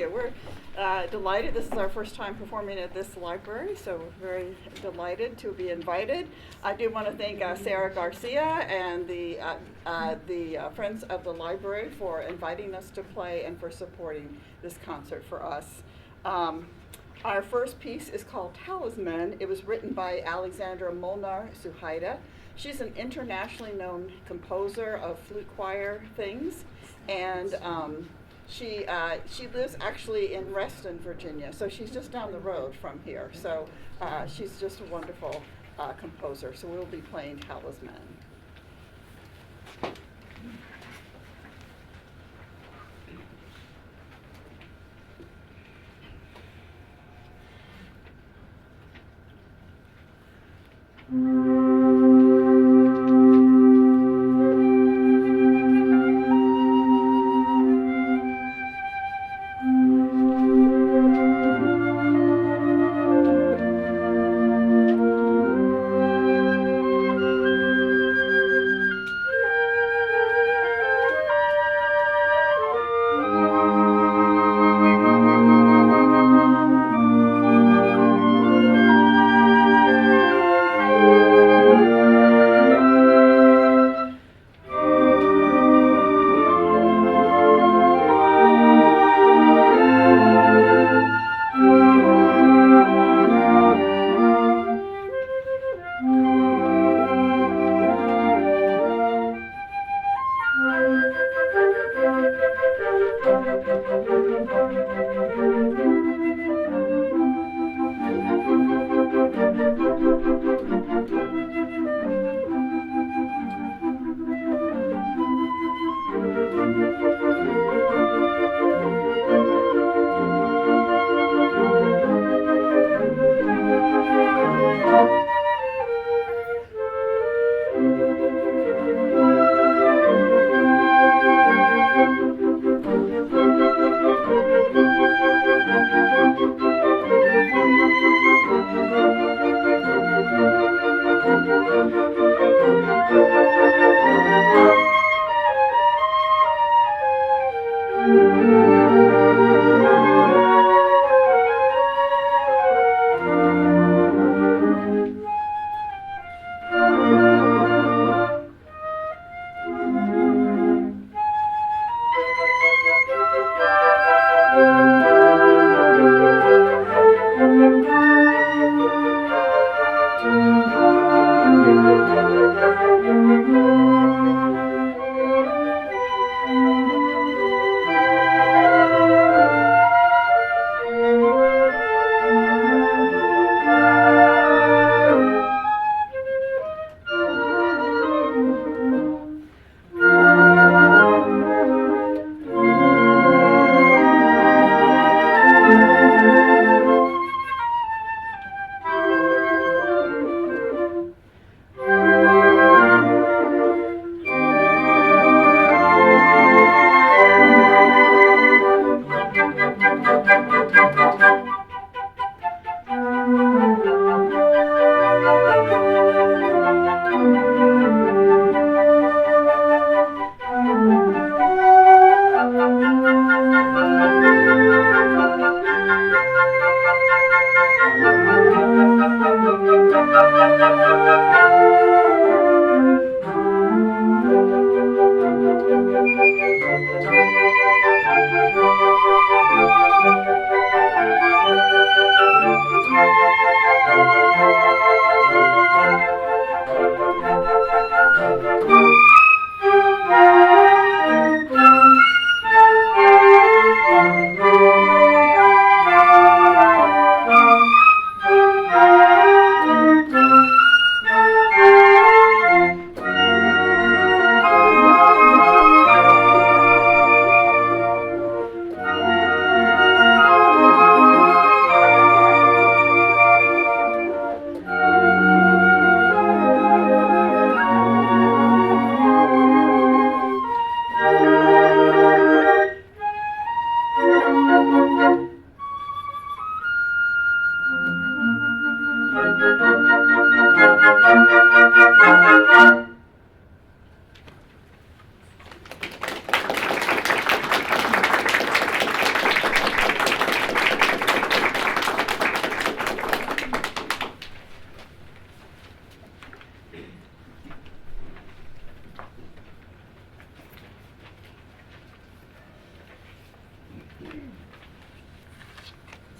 you. We're delighted. This is our first time performing at this library, so we're very delighted to be invited. I do want to thank Sarah Garcia and the Friends of the Library for inviting us to play and for supporting this concert for us. Our first piece is called Talisman. It was written by Alexandra Molnar-Suhajda. She's an internationally known composer of flute choir things, and she lives actually in Reston, Virginia, so she's just down the road from here. So she's just a wonderful composer. So we'll be playing Talisman.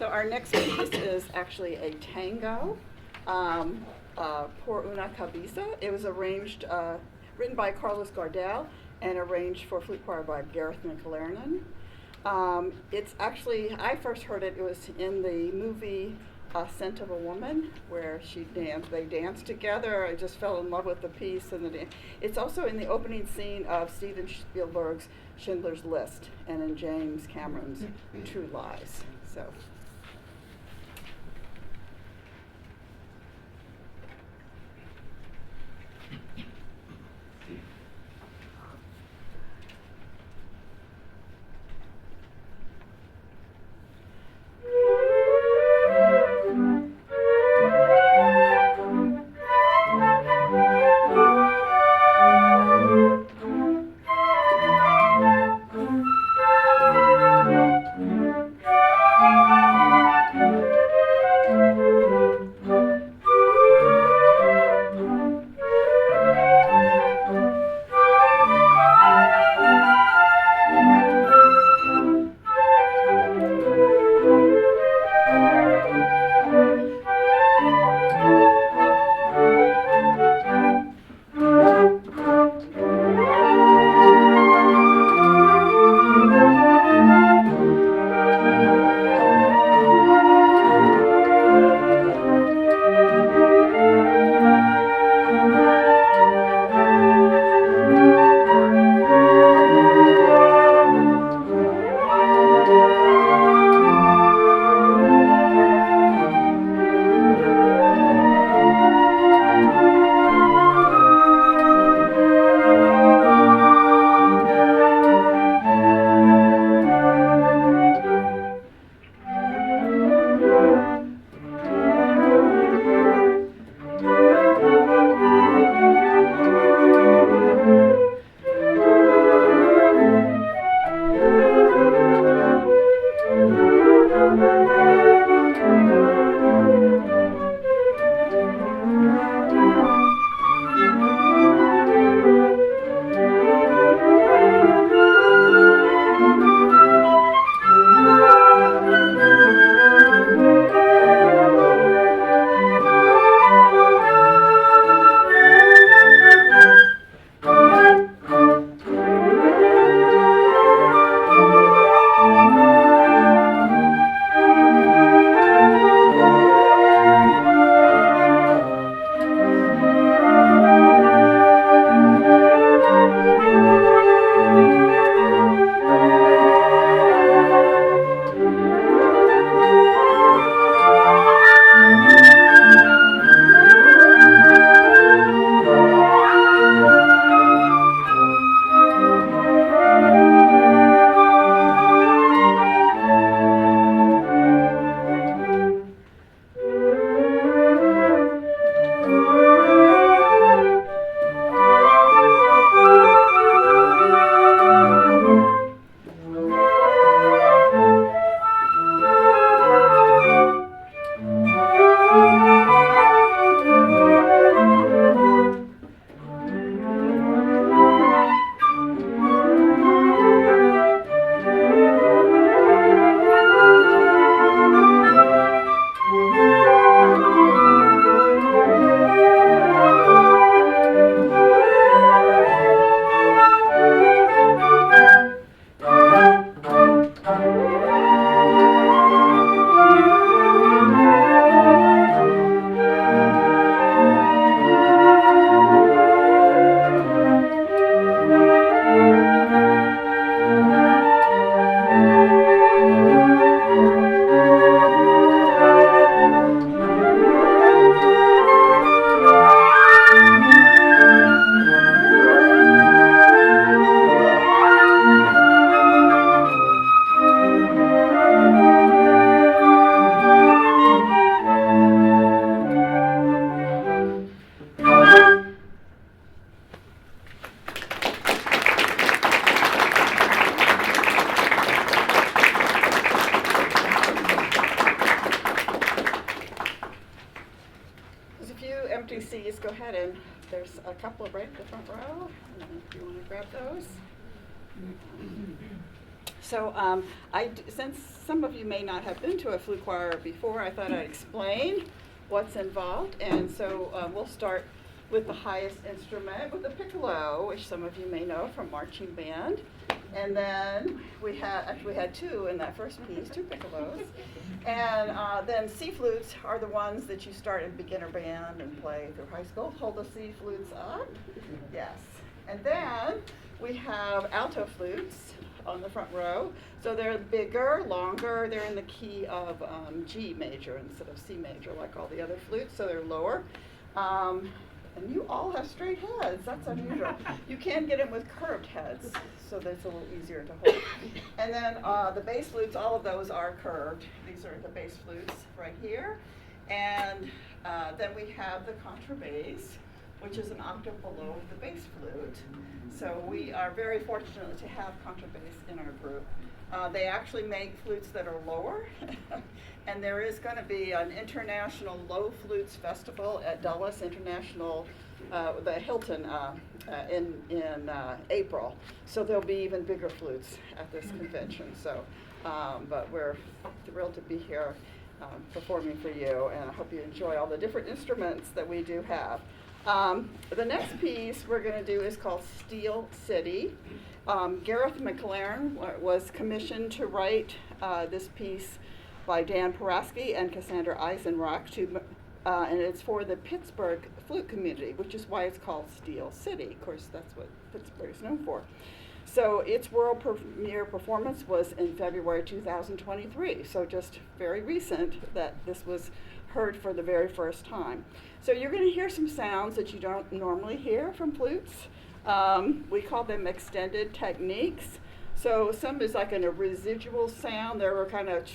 So our next piece is actually a tango, Por una Cabeza. It was arranged, written by Carlos Gardel and arranged for flute choir by Gareth McLearnon. It's actually, I first heard it, it was in the movie Scent of a Woman, where they danced together. I just fell in love with the piece and the dance. It's also in the opening scene of Steven Spielberg's Schindler's List and in James Cameron's True Lies. So. Seats, go ahead, and there's a couple right at the front row. If you want to grab those. So since some of you may not have been to a flute choir before, I thought I'd explain what's involved. And so we'll start with the highest instrument, with the piccolo, which some of you may know from marching band. And then we had two in that first piece, two piccolos. And then C flutes are the ones that you start in beginner band and play through high school. Hold the C flutes up. Yes. And then we have alto flutes on the front row. So they're bigger, longer. They're in the key of G major instead of C major like all the other flutes, so they're lower. And you all have straight heads. That's unusual. You can get them with curved heads, so that's a little easier to hold. And then the bass flutes, all of those are curved. These are the bass flutes right here. And then we have the contrabass, which is an octave below the bass flute. So we are very fortunate to have contrabass in our group. They actually make flutes that are lower. And there is going to be an international low flutes festival at Dulles International, the Hilton, in April. So there'll be even bigger flutes at this convention. So, but we're thrilled to be here performing for you, and I hope you enjoy all the different instruments that we do have. The next piece we're going to do is called Steel City. Gareth McLearnon was commissioned to write this piece by Dan Paraski and Cassandra Eisenrock, and it's for the Pittsburgh flute community, which is why it's called Steel City. Of course, that's what Pittsburgh is known for. So its world premiere performance was in February 2023, so just very recent that this was heard for the very first time. So you're going to hear some sounds that you don't normally hear from flutes. We call them extended techniques. So some is like a residual sound. They were kind of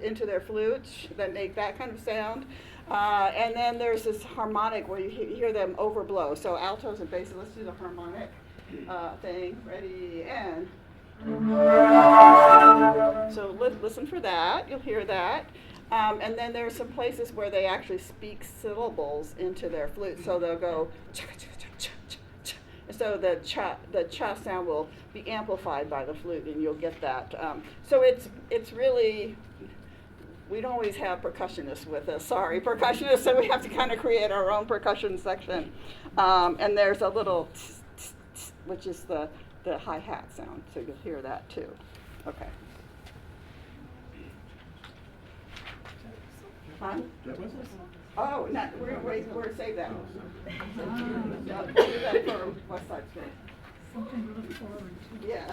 into their flutes that make that kind of sound. And then there's this harmonic where you hear them overblow. So altos and basses, let's do the harmonic thing. Ready, and. So listen for that, you'll hear that. And then there's some places where they actually speak syllables into their flute. So they'll go cha-cha-cha-cha-cha. So the cha sound will be amplified by the flute, and you'll get that. So it's really, we don't always have percussionists with us. Sorry, percussionists. So we have to kind of create our own percussion section. And there's a little, which is the hi-hat sound. So you'll hear that too. Okay. Huh? Oh, no, we're save that. No, do that for West Side Story. Something to look forward to. Yes.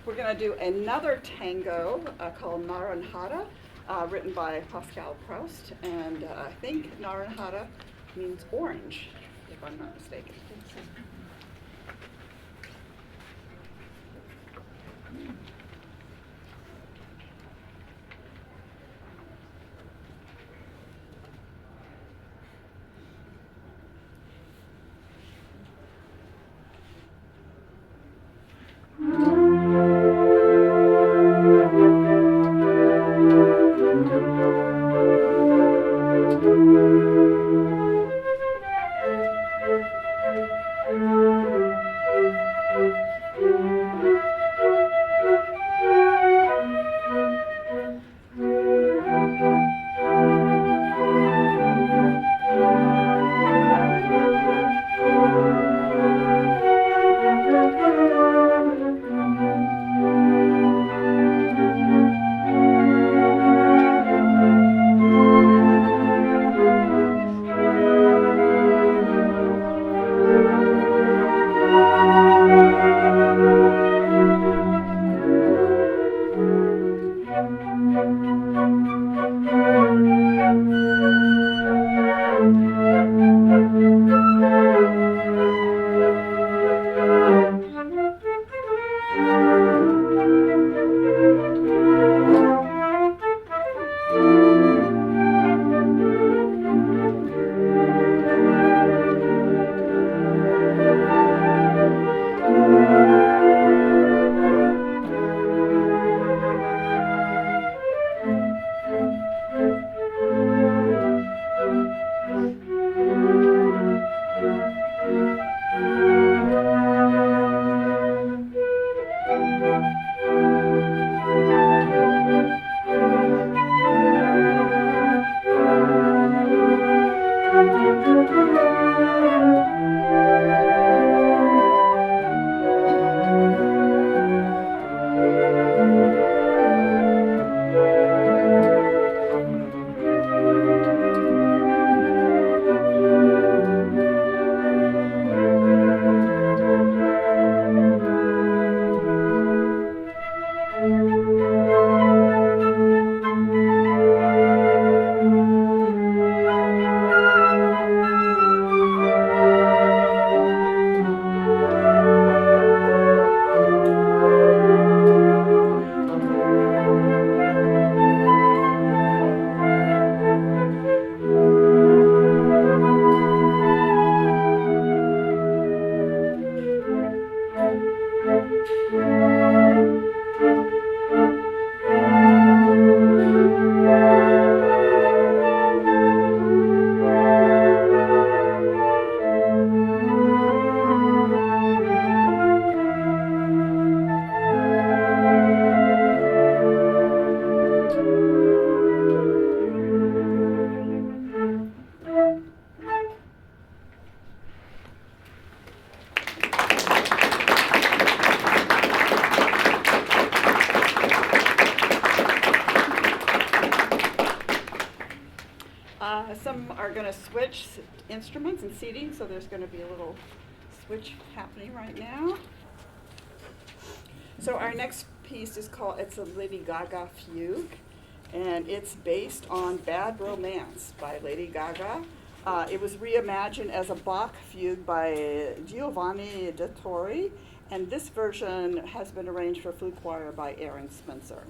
We're going to do another tango called Naranjada, written by Pascal Proust, and I think Naranjada means orange, if I'm not mistaken. them are going to switch instruments and seating, so there's going to be a little switch happening right now. So our next piece is called, it's a Lady Gaga Fugue, and it's based on Bad Romance by Lady Gaga. It was reimagined as a Bach fugue by Giovanni Dettori, and this version has been arranged for flute choir by Aaron Spencer.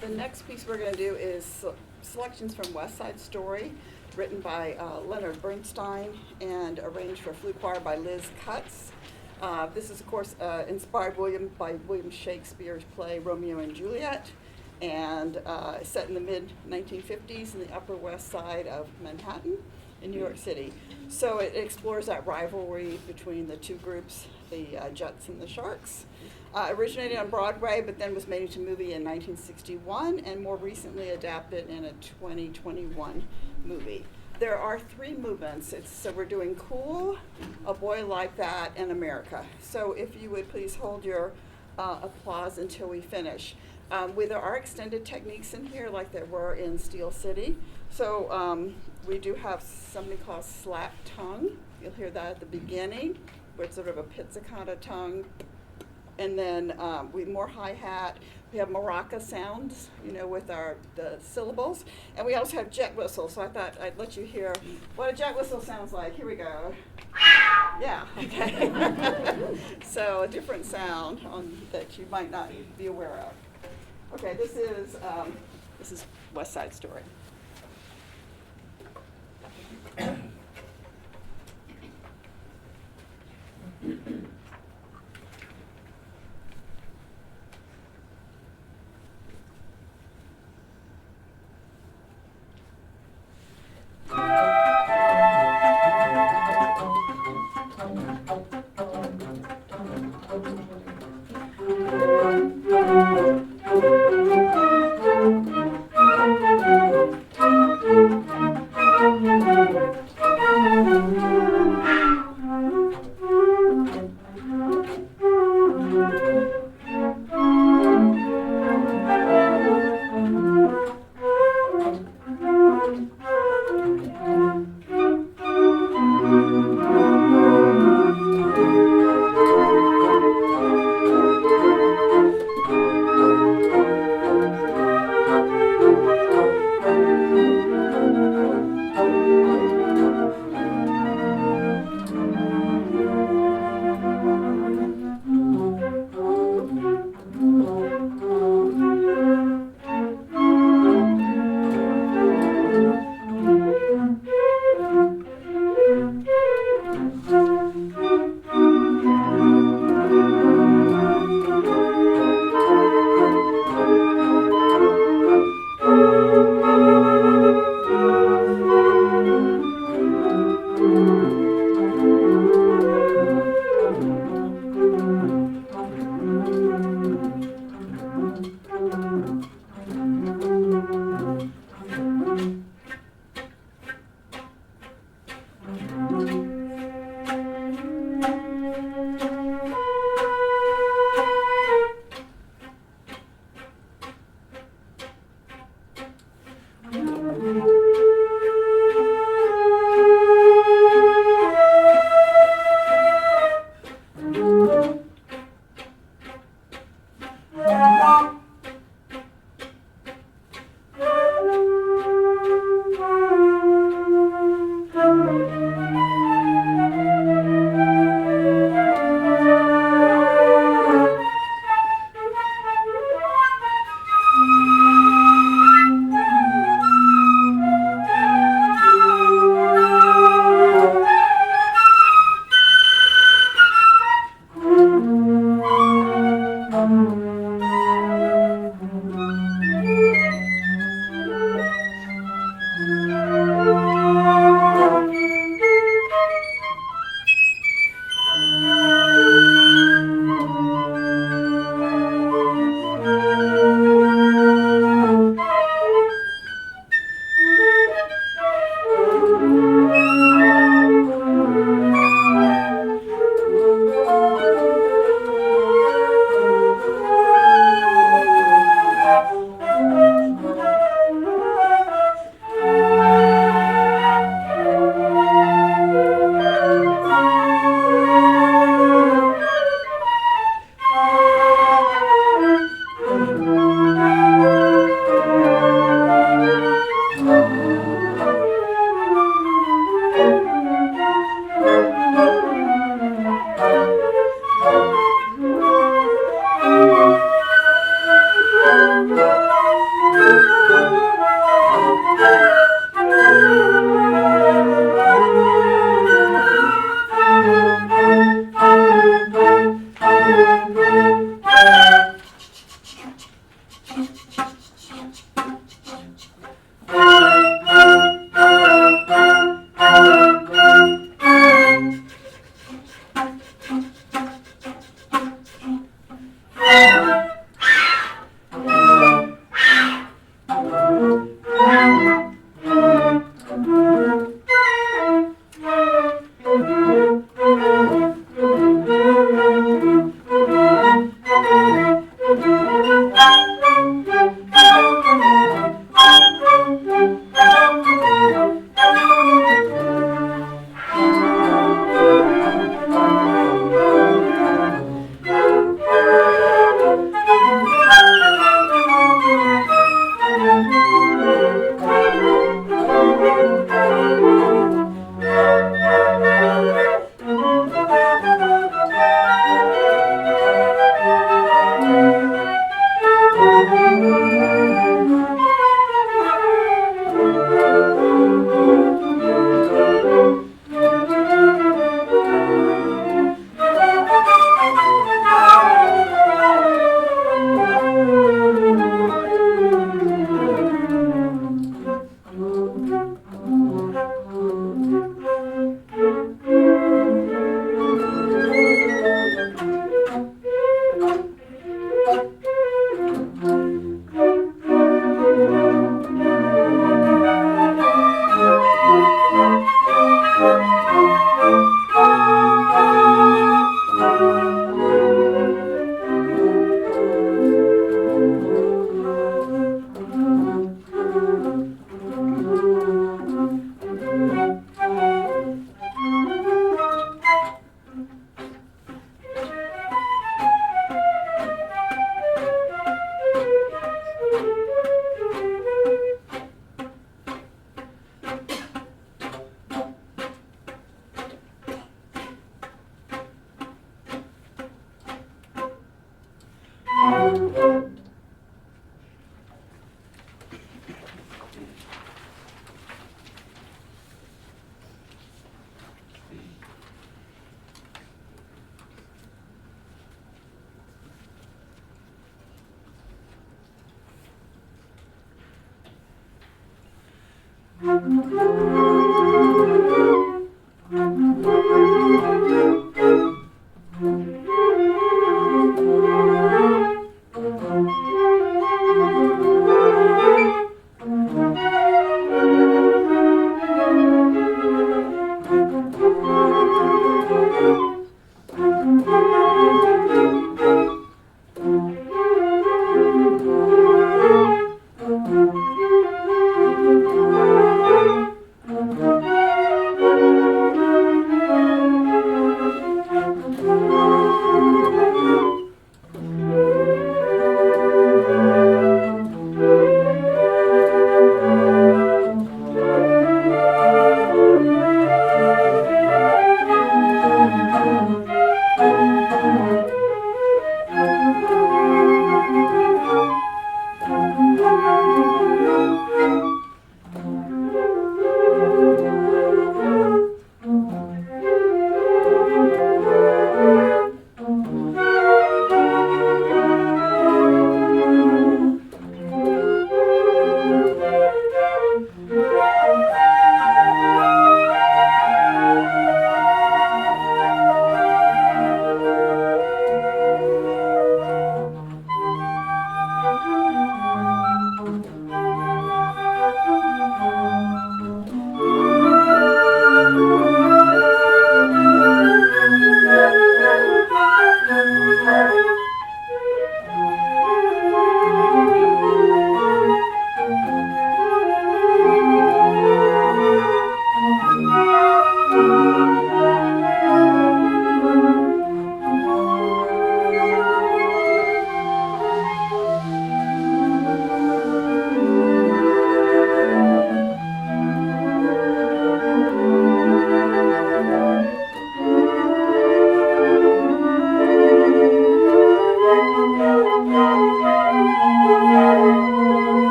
The next piece we're going to do is selections from West Side Story, written by Leonard Bernstein and arranged for flute choir by Liz Cutts. This is, of course, inspired by William Shakespeare's play Romeo and Juliet, and set in the mid-1950s in the Upper West Side of Manhattan in New York City. So it explores that rivalry between the two groups, the Jets and the Sharks. Originated on Broadway, but then was made into a movie in 1961, and more recently adapted in a 2021 movie. There are three movements. So we're doing Cool, A Boy Like That, and America. So if you would please hold your applause until we finish. There are extended techniques in here like there were in Steel City. So we do have something called slap tongue. You'll hear that at the beginning, where it's sort of a pizzicato tongue. and then we more hi-hat. We have maraca sounds, with the syllables, and we also have jet whistles. So I thought I'd let you hear what a jet whistle sounds like. Here we go. Yeah. Okay. So a different sound that you might not be aware of. Okay. This is West Side Story.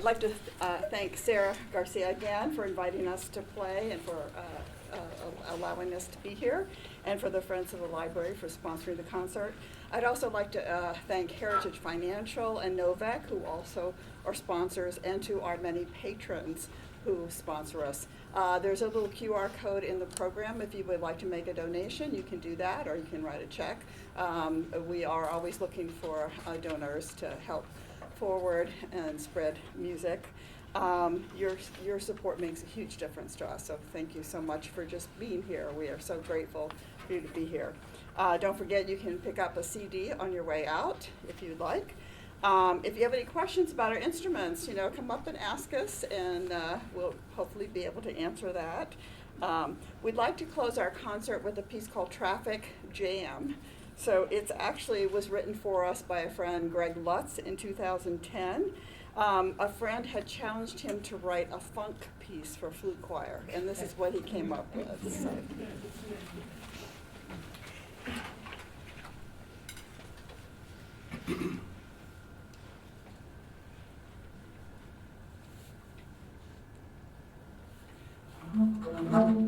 I'd like to thank Sarah Garcia again for inviting us to play and for allowing us to be here, and for the Friends of the Library for sponsoring the concert. I'd also like to thank Heritage Financial and Novak, who also are sponsors, and to our many patrons who sponsor us. There's a little QR code in the program. If you would like to make a donation, you can do that, or you can write a check. We are always looking for donors to help forward and spread music. Your support makes a huge difference to us, so thank you so much for just being here. We are so grateful for you to be here. Don't forget, you can pick up a CD on your way out if you'd like. If you have any questions about our instruments, come up and ask us, and we'll hopefully be able to answer that. We'd like to close our concert with a piece called Traffic Jam. So it actually was written for us by a friend, Greg Lutz, in 2010. A friend had challenged him to write a funk piece for flute choir, and this is what he came up with. So. Thank you.